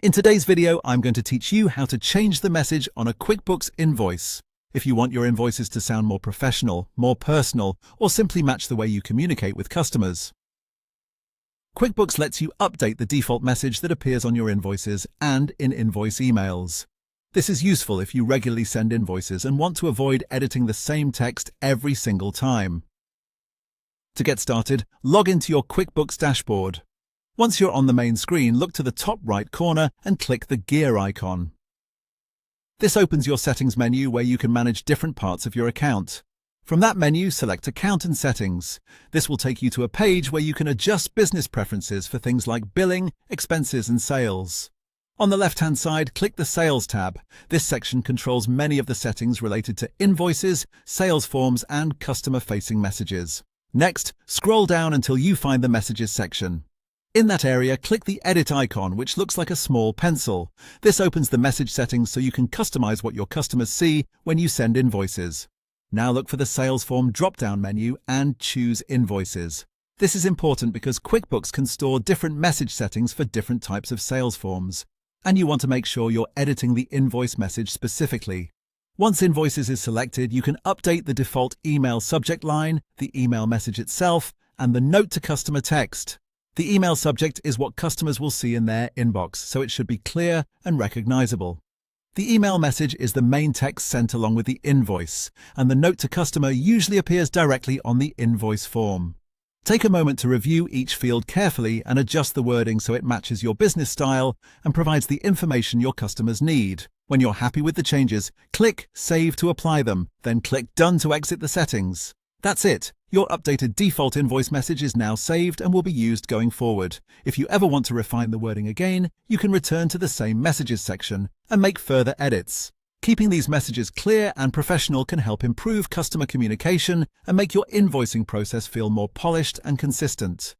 In today's video, I'm going to teach you how to change the message on a QuickBooks invoice. If you want your invoices to sound more professional, more personal, or simply match the way you communicate with customers. QuickBooks lets you update the default message that appears on your invoices and in invoice emails. This is useful if you regularly send invoices and want to avoid editing the same text every single time. To get started, log into your QuickBooks dashboard. Once you're on the main screen, look to the top right corner and click the gear icon. This opens your settings menu where you can manage different parts of your account. From that menu, select Account and Settings. This will take you to a page where you can adjust business preferences for things like billing, expenses, and sales. On the left-hand side, click the Sales tab. This section controls many of the settings related to invoices, sales forms, and customer-facing messages. Next, scroll down until you find the Messages section. In that area, click the Edit icon, which looks like a small pencil. This opens the message settings so you can customize what your customers see when you send invoices. Now look for the Sales Form drop-down menu and choose Invoices. This is important because QuickBooks can store different message settings for different types of sales forms, and you want to make sure you're editing the invoice message specifically. Once Invoices is selected, you can update the default email subject line, the email message itself, and the Note to Customer text. The email subject is what customers will see in their inbox, so it should be clear and recognizable. The email message is the main text sent along with the invoice, and the Note to Customer usually appears directly on the invoice form. Take a moment to review each field carefully and adjust the wording so it matches your business style and provides the information your customers need. When you're happy with the changes, click Save to apply them, then click Done to exit the settings. That's it. Your updated default invoice message is now saved and will be used going forward. If you ever want to refine the wording again, you can return to the same Messages section and make further edits. Keeping these messages clear and professional can help improve customer communication and make your invoicing process feel more polished and consistent.